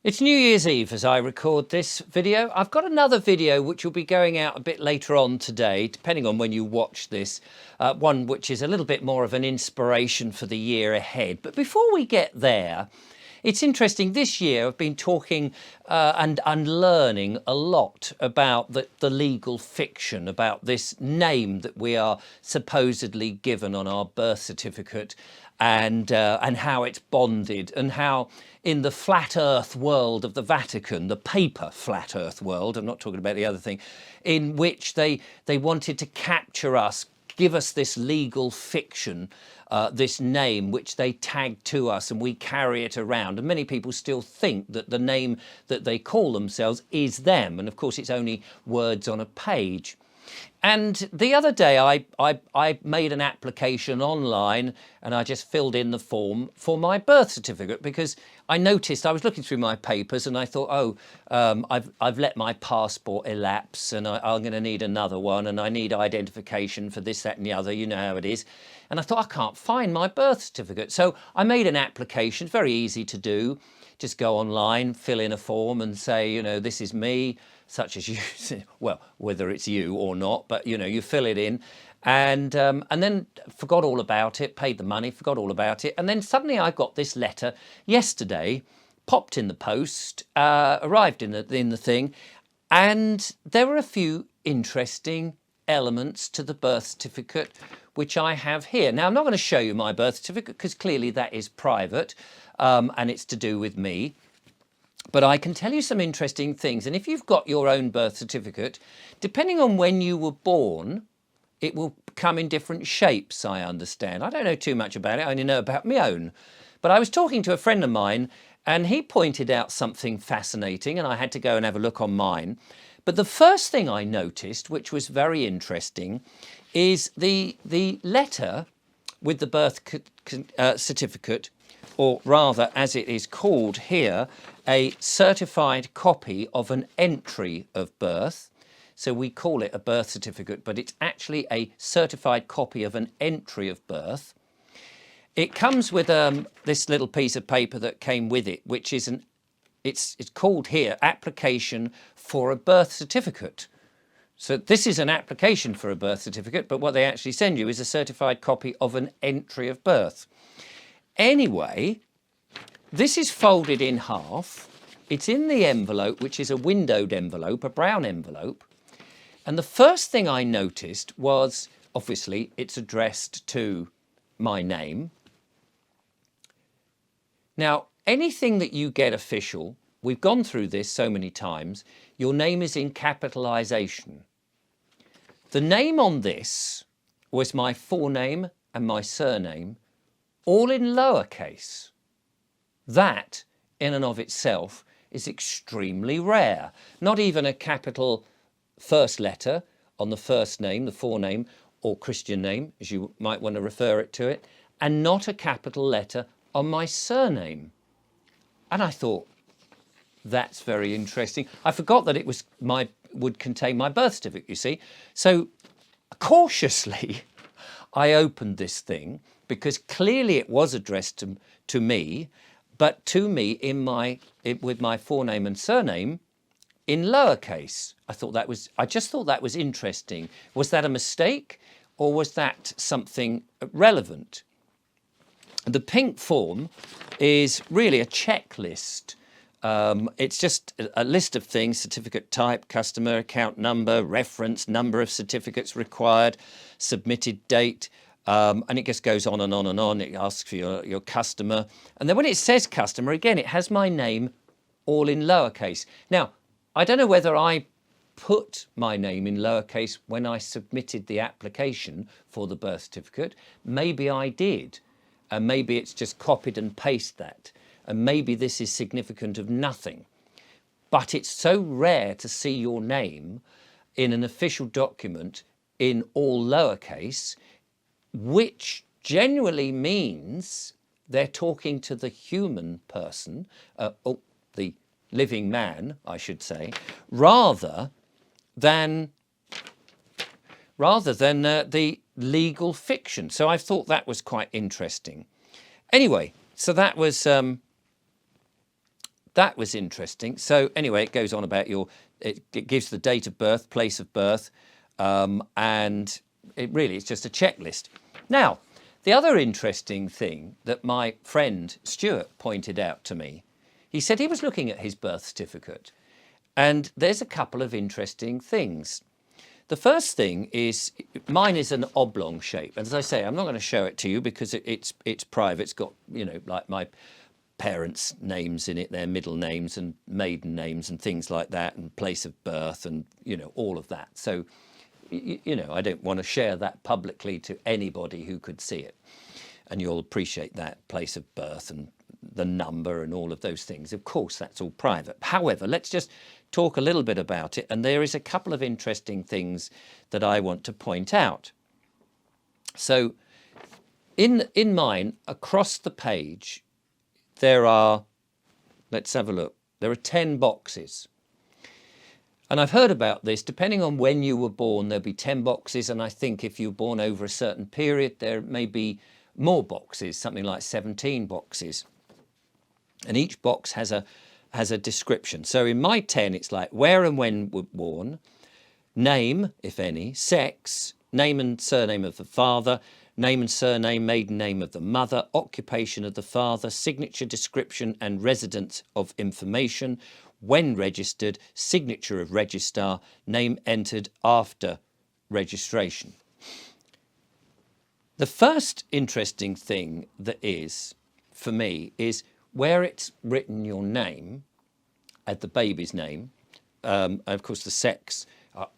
It's New Year's Eve as I record this video. I've got another video which will be going out a bit later on today, depending on when you watch this, one which is a little bit more of an inspiration for the year ahead. But before we get there, it's interesting, this year I've been talking and learning a lot about the legal fiction, about this name that we are supposedly given on our birth certificate, and how it's bonded, and how in the flat earth world of the Vatican, the paper flat earth world, I'm not talking about the other thing, in which they wanted to capture us, give us this legal fiction, this name which they tag to us, and we carry it around. And many people still think that the name that they call themselves is them. And of course, it's only words on a page. And the other day I made an application online, and I just filled in the form for my birth certificate, because I noticed, I was looking through my papers and I thought, I've let my passport elapse, and I'm going to need another one, and I need identification for this, that and the other, you know how it is. And I thought, I can't find my birth certificate. So I made an application, it's very easy to do. Just go online, fill in a form and say, you know, this is me, such as you, well, whether it's you or not, but you know, you fill it in, and then forgot all about it, paid the money, forgot all about it. And then suddenly I got this letter yesterday, popped in the post, arrived in the thing, and there were a few interesting elements to the birth certificate, which I have here. Now, I'm not going to show you my birth certificate because clearly that is private, and it's to do with me. But I can tell you some interesting things. And if you've got your own birth certificate, depending on when you were born, it will come in different shapes, I understand. I don't know too much about it. I only know about my own. But I was talking to a friend of mine, and he pointed out something fascinating, and I had to go and have a look on mine. But the first thing I noticed, which was very interesting, is the letter with the birth certificate, or rather, as it is called here, a certified copy of an entry of birth. So we call it a birth certificate, but it's actually a certified copy of an entry of birth. It comes with this little piece of paper that came with it, which is it's called here application for a birth certificate. So this is an application for a birth certificate, but what they actually send you is a certified copy of an entry of birth. Anyway, this is folded in half. It's in the envelope, which is a windowed envelope, a brown envelope. And the first thing I noticed was, obviously, it's addressed to my name. Now, anything that you get official, we've gone through this so many times, your name is in capitalization. The name on this was my forename and my surname, all in lowercase. That, in and of itself, is extremely rare. Not even a capital first letter on the first name, the forename, or Christian name, as you might want to refer it to it, and not a capital letter on my surname. And I thought, that's very interesting. I forgot that it was would contain my birth certificate, you see. So cautiously, I opened this thing, because clearly it was addressed to me, but to me with my forename and surname in lowercase. I just thought that was interesting. Was that a mistake, or was that something relevant? The pink form is really a checklist. It's just a list of things: certificate type, customer, account number, reference, number of certificates required, submitted date, and it just goes on and on and on. It asks for your customer. And then when it says customer, again, it has my name all in lowercase. Now, I don't know whether I put my name in lowercase when I submitted the application for the birth certificate. Maybe I did. And maybe it's just copied and pasted that. And maybe this is significant of nothing. But it's so rare to see your name in an official document in all lowercase, which generally means they're talking to the human person, the living man, I should say, rather than the legal fiction. So I thought that was quite interesting. Anyway, so that was that was interesting. So anyway, it goes on about it gives the date of birth, place of birth, and it's just a checklist. Now, the other interesting thing that my friend Stuart pointed out to me, he said he was looking at his birth certificate, and there's a couple of interesting things. The first thing is, mine is an oblong shape. And as I say, I'm not going to show it to you because it's private. It's got, like my parents' names in it, their middle names and maiden names and things like that, and place of birth and, all of that. So, I don't want to share that publicly to anybody who could see it. And you'll appreciate that, place of birth and the number and all of those things. Of course, that's all private. However, let's just talk a little bit about it. And there is a couple of interesting things that I want to point out. So in mine, across the page, there are, let's have a look, there are 10 boxes. And I've heard about this, depending on when you were born, there'll be 10 boxes. And I think if you're born over a certain period, there may be more boxes, something like 17 boxes. And each box has a description. So in my 10, it's like where and when were born, name, if any, sex, name and surname of the father, name and surname, maiden name of the mother, occupation of the father, signature, description and residence of information, when registered, signature of registrar, name entered after registration. The first interesting thing that is, for me, is where it's written your name, at the baby's name, of course the sex,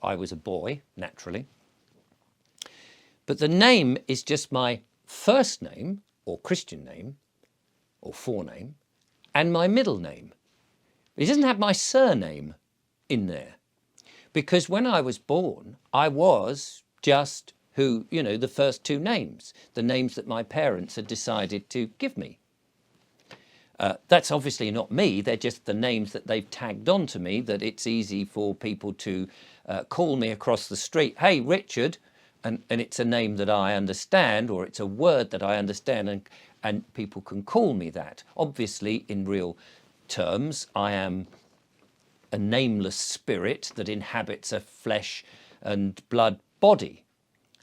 I was a boy, naturally. But the name is just my first name, or Christian name, or forename, and my middle name. It doesn't have my surname in there. Because when I was born, I was just the first two names, the names that my parents had decided to give me. That's obviously not me. They're just the names that they've tagged on to me, that it's easy for people to call me across the street. Hey, Richard. And it's a name that I understand, or it's a word that I understand, and people can call me that. Obviously, in real terms, I am a nameless spirit that inhabits a flesh and blood body.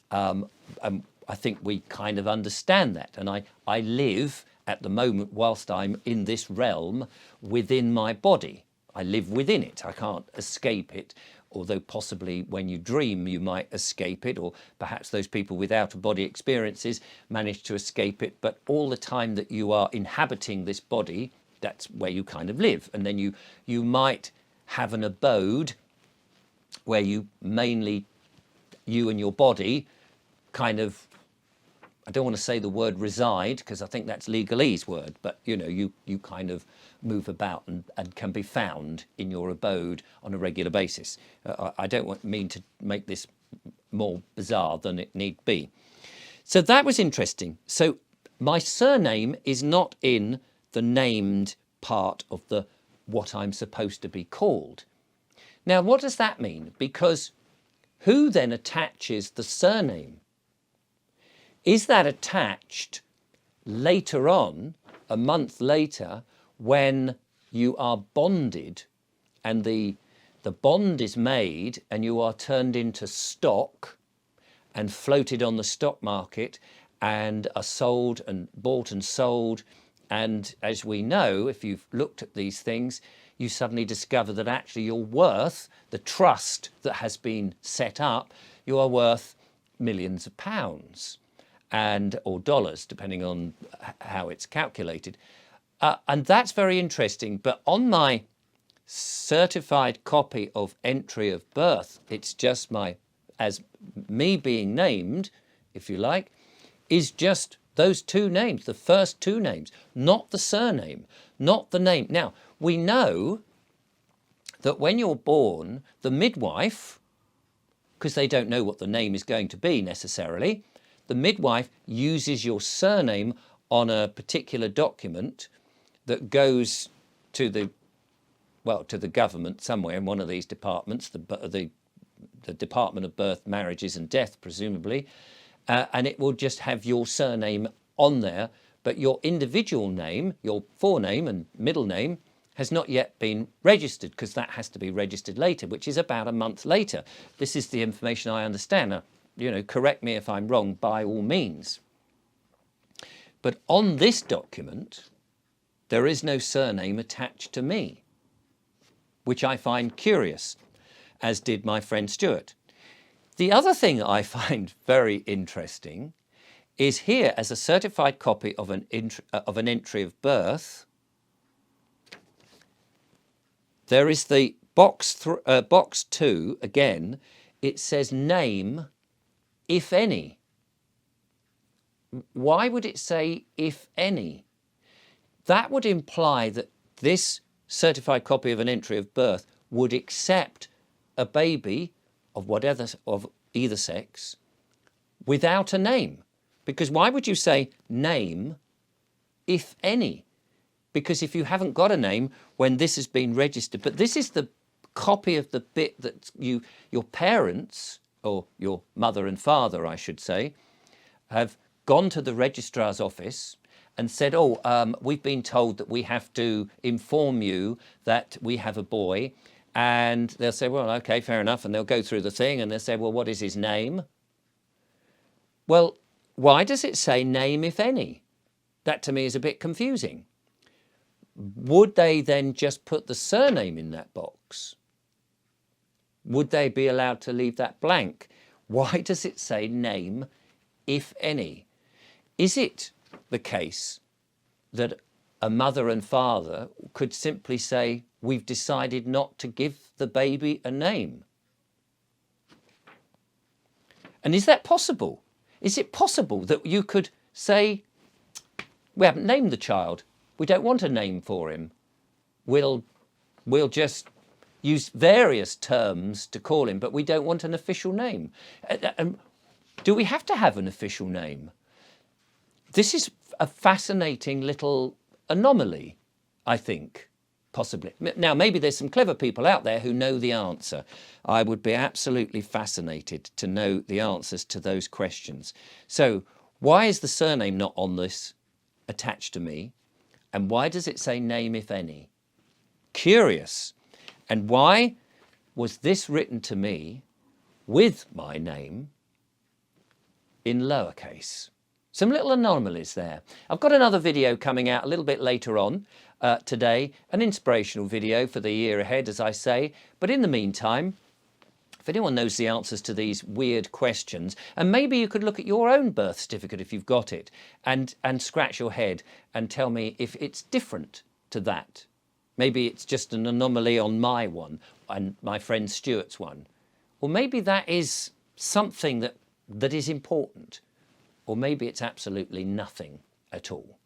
And I think we kind of understand that. And I live at the moment, whilst I'm in this realm, within my body. I live within it. I can't escape it, although possibly when you dream you might escape it, or perhaps those people with out-of-body experiences manage to escape it. But all the time that you are inhabiting this body, that's where you kind of live. And then you might have an abode where you mainly, you and your body kind of, I don't want to say the word reside, because I think that's legalese word, but you kind of move about and can be found in your abode on a regular basis. I don't mean to make this more bizarre than it need be. So that was interesting. So my surname is not in the named part of what I'm supposed to be called. Now, what does that mean? Because who then attaches the surname? Is that attached later on, a month later, when you are bonded and the bond is made and you are turned into stock and floated on the stock market and are sold and bought and sold? And as we know, if you've looked at these things, you suddenly discover that actually your worth, the trust that has been set up, you are worth millions of pounds. Or dollars, depending on how it's calculated. And that's very interesting. But on my certified copy of entry of birth, it's just as me being named, if you like, is just those two names, the first two names, not the surname, not the name. Now, we know that when you're born, the midwife, because they don't know what the name is going to be necessarily, the midwife uses your surname on a particular document that goes to the government somewhere in one of these departments, the Department of Birth, Marriages and Death, presumably, and it will just have your surname on there, but your individual name, your forename and middle name, has not yet been registered, because that has to be registered later, which is about a month later. This is the information I understand. Now, correct me if I'm wrong, by all means. But on this document, there is no surname attached to me, which I find curious, as did my friend Stuart. The other thing I find very interesting is here, as a certified copy of an entry of birth, there is the box 2, again, it says name, if any. Why would it say if any? That would imply that this certified copy of an entry of birth would accept a baby of either sex without a name. Because why would you say name, if any? Because if you haven't got a name when this has been registered, but this is the copy of the bit that your parents, or your mother and father, I should say, have gone to the registrar's office and said, we've been told that we have to inform you that we have a boy. And they'll say, well, okay, fair enough. And they'll go through the thing and they'll say, well, what is his name? Well, why does it say name, if any? That to me is a bit confusing. Would they then just put the surname in that box? Would they be allowed to leave that blank? Why does it say name, if any? Is it the case that a mother and father could simply say, we've decided not to give the baby a name? And is that possible? Is it possible that you could say, we haven't named the child, we don't want a name for him, we'll just use various terms to call him, but we don't want an official name? Do we have to have an official name? This is a fascinating little anomaly, I think, possibly. Now, maybe there's some clever people out there who know the answer. I would be absolutely fascinated to know the answers to those questions. So why is the surname not on this attached to me? And why does it say name, if any? Curious. And why was this written to me with my name in lowercase? Some little anomalies there. I've got another video coming out a little bit later on today, an inspirational video for the year ahead, as I say. But in the meantime, if anyone knows the answers to these weird questions, and maybe you could look at your own birth certificate if you've got it, and scratch your head and tell me if it's different to that. Maybe it's just an anomaly on my one and my friend Stuart's one. Or maybe that is something that is important. Or maybe it's absolutely nothing at all.